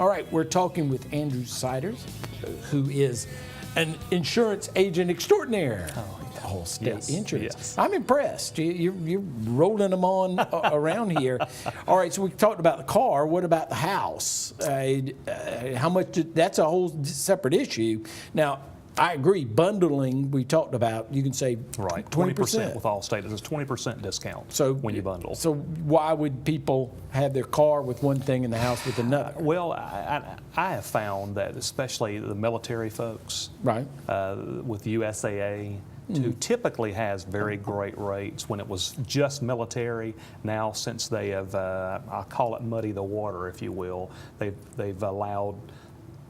All right, we're talking with Andrew Siders, who is an insurance agent extraordinaire. Allstate Insurance. Yes. I'm impressed. You're rolling them on around here. All right, so we talked about the car. What about the house? How much? That's a whole separate issue. Now, I agree. Bundling, we talked about, you can save 20% with Allstate. There's a 20% discount when you bundle. So why would people have their car with one thing and the house with another? Well, I have found that especially the military folks, right, with USAA, who typically has very great rates when it was just military. Now, since they have, I'll call it muddy the water, if you will, they've allowed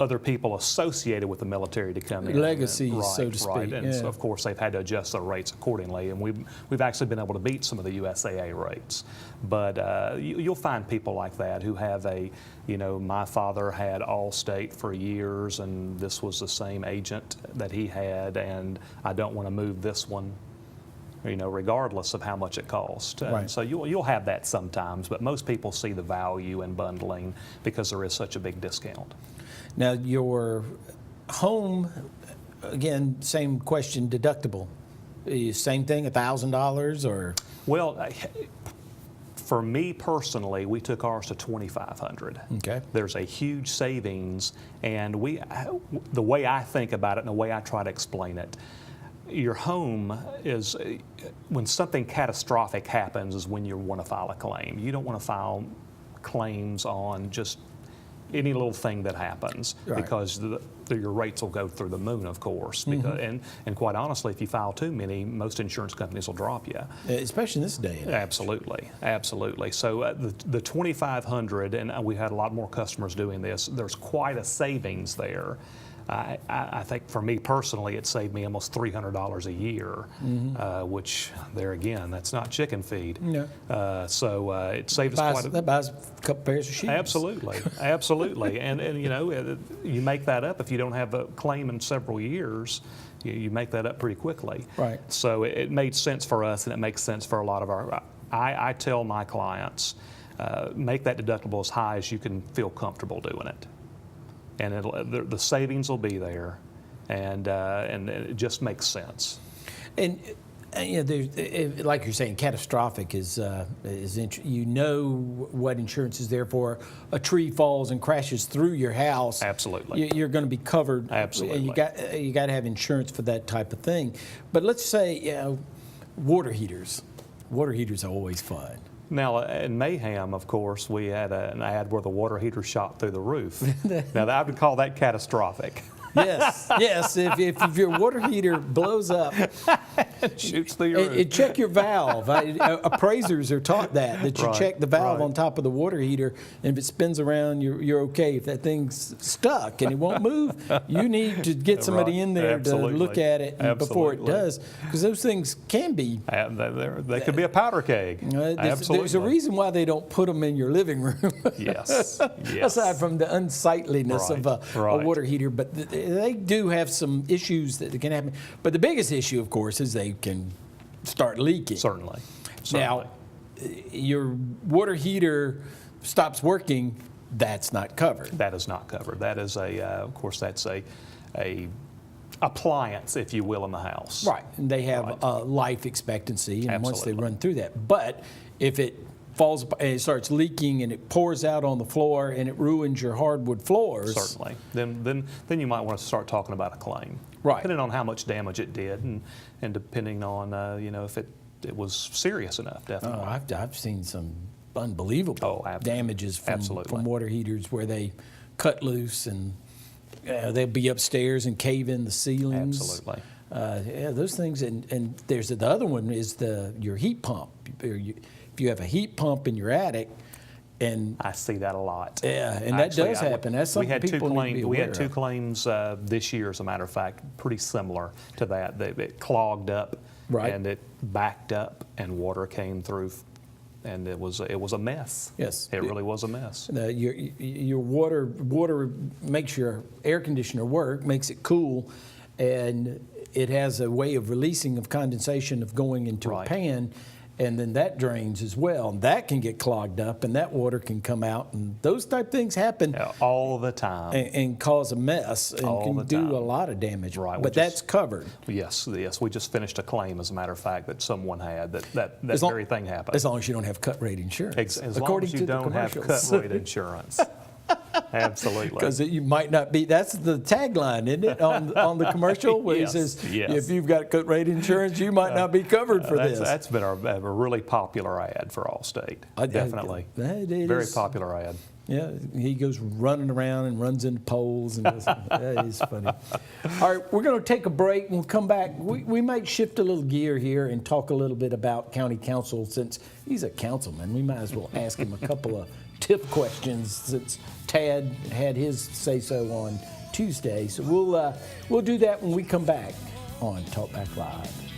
other people associated with the military to come in. Legacy, so to speak. Right, and so of course they've had to adjust their rates accordingly, and we've actually been able to beat some of the USAA rates. But you'll find people like that who have my father had Allstate for years, and this was the same agent that he had, and I don't want to move this one, regardless of how much it costs. Right. So you'll have that sometimes, but most people see the value in bundling because there is such a big discount. Now, your home, again, same question, deductible. Same thing, $1,000 or? Well, for me personally, we took ours to $2,500. Okay. There's a huge savings, and the way I think about it and the way I try to explain it, your home is, when something catastrophic happens, is when you want to file a claim. You don't want to file claims on just any little thing that happens, right, because your rates will go through the moon, of course. Because, and quite honestly, if you file too many, most insurance companies will drop you. Especially in this day and age. Absolutely, absolutely. So the $2,500, and we had a lot more customers doing this, there's quite a savings there. I think for me personally, it saved me almost $300 a year, which there again, that's not chicken feed. No. So it saved us quite a... That buys a couple pairs of shoes. Absolutely, absolutely. and you make that up if you don't have a claim in several years. You make that up pretty quickly. Right. So it made sense for us, and it makes sense for a lot of our... I tell my clients, make that deductible as high as you can feel comfortable doing it. And the savings will be there, and it just makes sense. And like you're saying, catastrophic is what insurance is there for. A tree falls and crashes through your house. Absolutely, you're going to be covered. Absolutely, and you got to have insurance for that type of thing. But let's say water heaters. Water heaters are always fun. Now, in Mayhem, of course, we had an ad where the water heater shot through the roof. Now, I would call that catastrophic. Yes. If your water heater blows up, it shoots through your roof. Check your valve. Appraisers are taught that you right, check the valve right, on top of the water heter, and if it spins around, you're okay. If that thing's stuck and it won't move, you need to get somebody in there to look at it before it does, because those things can be. They could be a powder keg. There's a reason why they don't put them in your living room. Yes. Aside from the unsightliness of a water heater, but they do have some issues that can happen. But the biggest issue, of course, is they can start leaking. Certainly. Now, your water heater stops working, that's not covered. That is not covered. That is of course, that's a appliance, if you will, in the house. Right. And they have a life expectancy, and Absolutely. Once they run through that. But if it falls and it starts leaking and it pours out on the floor and it ruins your hardwood floors. Certainly. Then you might want to start talking about a claim. Right. Depending on how much damage it did, and depending on if it was serious enough. Definitely. Oh, I've seen some unbelievable damages from water heaters where they cut loose and they'll be upstairs and cave in the ceilings. Absolutely. Those things, and there's the other one is your heat pump. If you have a heat pump in your attic, and I see that a lot. Yeah, and that does happen. That's something people need to be aware of. We had two claims this year, as a matter of fact, pretty similar to that. It clogged up, right, and it backed up, and water came through, and it was a mess. Yes, it really was a mess. Your water makes your air conditioner work, makes it cool, and it has a way of releasing of condensation of going into a pan. and then that drains as well. And that can get clogged up, and that water can come out, and those type things happen all the time. and cause a mess and All can the do time. a lot of damage. Right, we But just- that's covered. Yes. We just finished a claim, as a matter of fact, that someone had that As long- very thing happened. As long as you don't have cut rate insurance. As long according as you to the don't have commercials. cut rate insurance. Absolutely. Because you might not be, that's the tagline, isn't it, on the commercial, where Yes, he says, yes. if you've got cut rate insurance, you might not be covered for this. That's been a really popular ad for Allstate. Definitely. It Very is. popular ad. Yeah, he goes running around and runs into poles, and that is funny. All right, we're going to take a break, and we'll come back. We might shift a little gear here and talk a little bit about county council. Since he's a councilman, we might as well ask him a couple of tip questions, since Tad had his say-so on Tuesday. So we'll do that when we come back on TalkBack Live.